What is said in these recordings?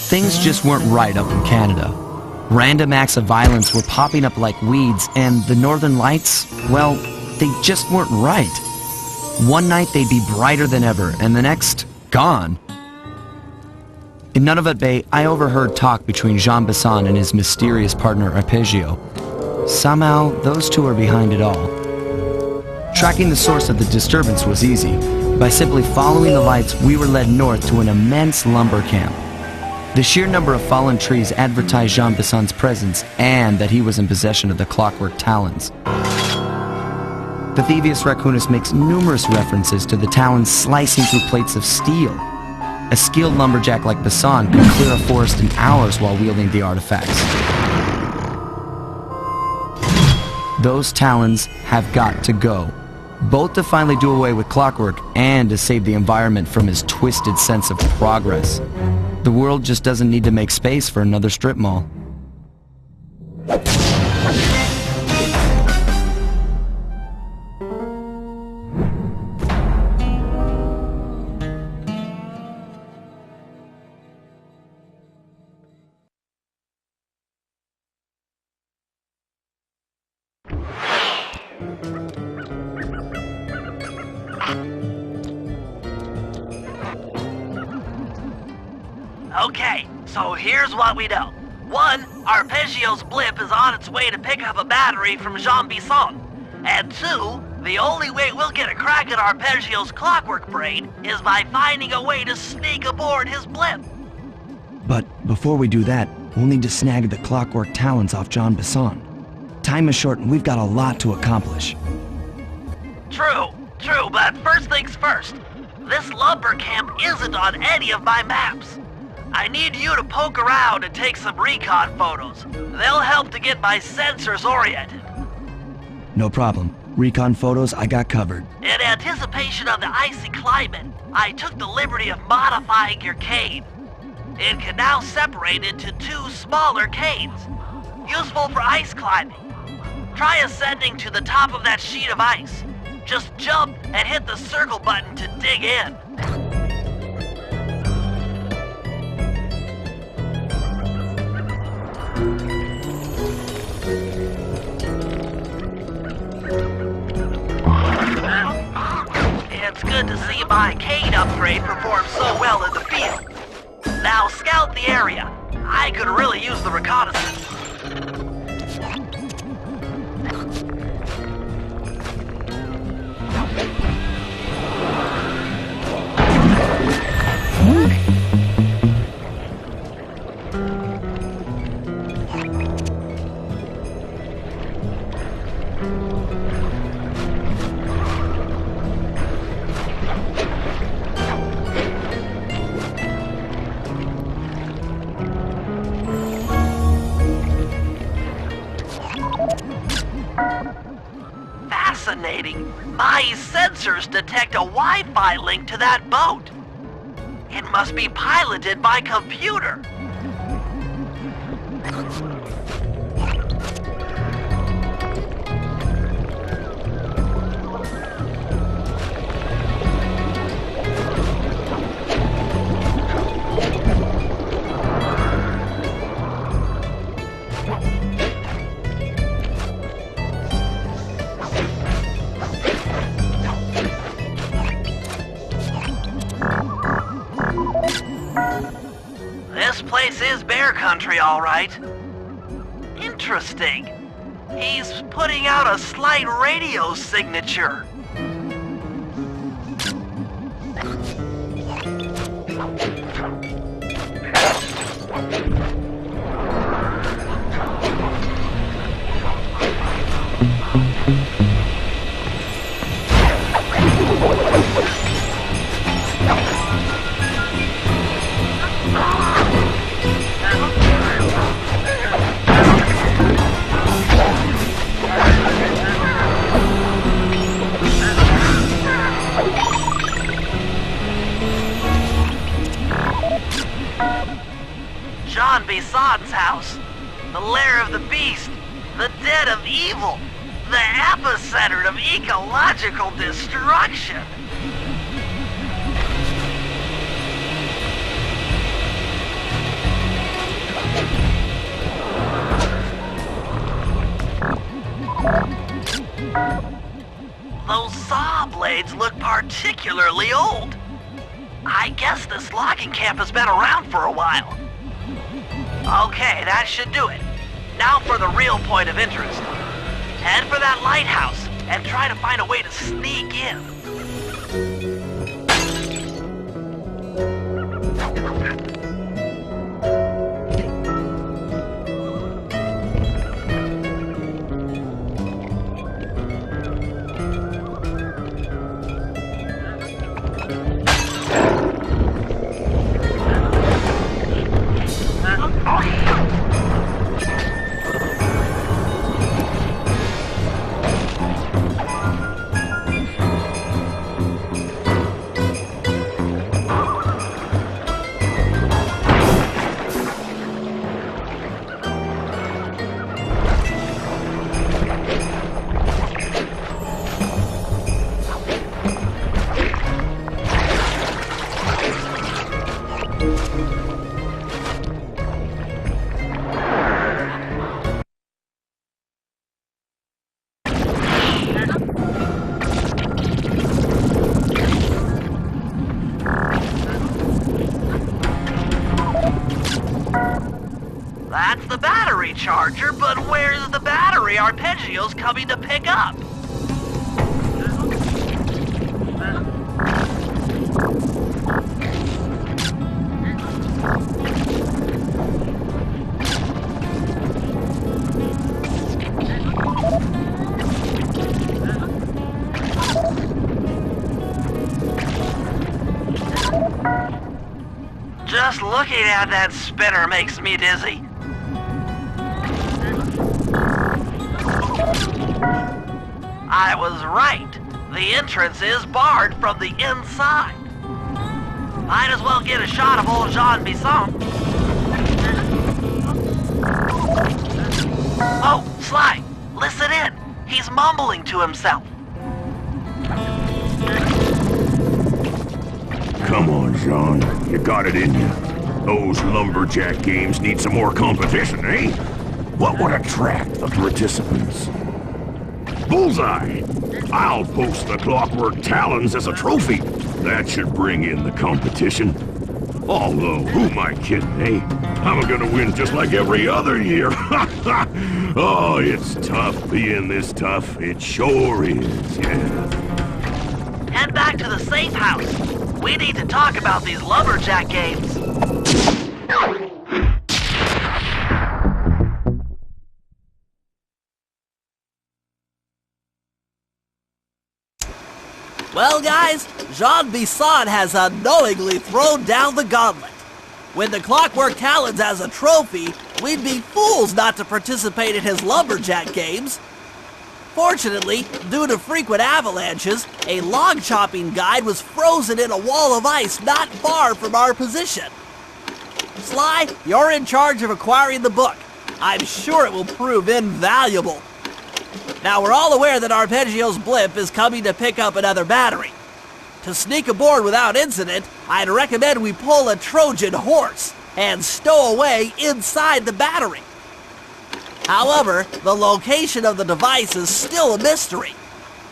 Things just weren't right up in Canada. Random acts of violence were popping up like weeds, and the Northern Lights, well, they just weren't right. One night they'd be brighter than ever, and the next, gone. In Nunavut Bay, I overheard talk between Jean Bisson and his mysterious partner Arpeggio. Somehow, those two are behind it all. Tracking the source of the disturbance was easy. By simply following the lights, we were led north to an immense lumber camp. The sheer number of fallen trees advertised Jean Bisson's presence and that he was in possession of the clockwork talons. Bathybius Raccoonus makes numerous references to the talons slicing through plates of steel. A skilled lumberjack like Bisson could clear a forest in hours while wielding the artifacts. Those talons have got to go, both to finally do away with clockwork and to save the environment from his twisted sense of progress. The world just doesn't need to make space for another strip mall. Okay, so here's what we know. 1, Arpeggio's blimp is on its way to pick up a battery from Jean Bisson. And 2, the only way we'll get a crack at Arpeggio's clockwork brain is by finding a way to sneak aboard his blimp. But before we do that, we'll need to snag the clockwork talons off Jean Bisson. Time is short and we've got a lot to accomplish. True, but first things first. This lumber camp isn't on any of my maps. I need you to poke around and take some recon photos. They'll help to get my sensors oriented. No problem. Recon photos I got covered. In anticipation of the icy climate, I took the liberty of modifying your cane. It can now separate into 2 smaller canes, useful for ice climbing. Try ascending to the top of that sheet of ice. Just jump and hit the circle button to dig in. It's good to see my cane upgrade perform so well in the field. Now scout the area. I could really use the reconnaissance. Fascinating. My sensors detect a Wi-Fi link to that boat. It must be piloted by computer. This place is bear country, all right. Interesting. He's putting out a slight radio signature. Jean Bisson's house, the lair of the beast. The den of evil. The epicenter of ecological destruction. Those saw blades look particularly old. I guess this logging camp has been around for a while. Okay, that should do it. Now for the real point of interest. Head for that lighthouse and try to find a way to sneak in. That's the battery charger, but where's the battery Arpeggio's coming to pick up? Just looking at that spinner makes me dizzy. I was right. The entrance is barred from the inside. Might as well get a shot of old Jean Bisson. Oh, Sly, listen in. He's mumbling to himself. Come on, Jean. You got it in you. Those lumberjack games need some more competition, eh? What would attract the participants? Bullseye! I'll post the Clockwork Talons as a trophy. That should bring in the competition. Although, who am I kidding, eh? I'm gonna win just like every other year. Oh, it's tough being this tough. It sure is, yeah. Head back to the safe house. We need to talk about these lumberjack games. Well, guys, Jean Bisson has unknowingly thrown down the gauntlet. With the Clockwork Talons as a trophy, we'd be fools not to participate in his lumberjack games. Fortunately, due to frequent avalanches, a log chopping guide was frozen in a wall of ice not far from our position. Sly, you're in charge of acquiring the book. I'm sure it will prove invaluable. Now, we're all aware that Arpeggio's blimp is coming to pick up another battery. To sneak aboard without incident, I'd recommend we pull a Trojan horse and stow away inside the battery. However, the location of the device is still a mystery.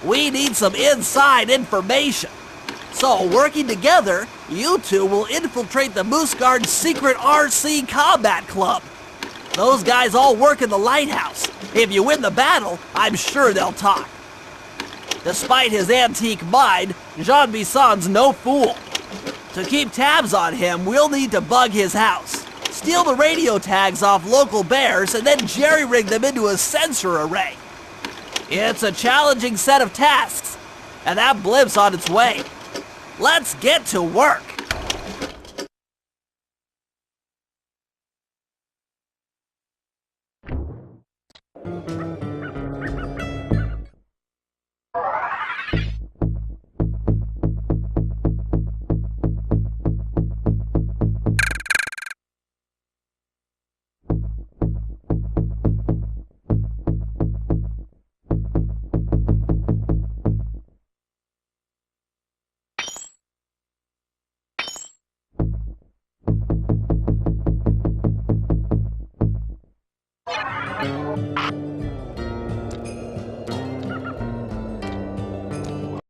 We need some inside information. So, working together, you two will infiltrate the Moose Guard's secret RC Combat Club. Those guys all work in the lighthouse. If you win the battle, I'm sure they'll talk. Despite his antique mind, Jean Bisson's no fool. To keep tabs on him, we'll need to bug his house, steal the radio tags off local bears, and then jerry-rig them into a sensor array. It's a challenging set of tasks, and that blimp's on its way. Let's get to work.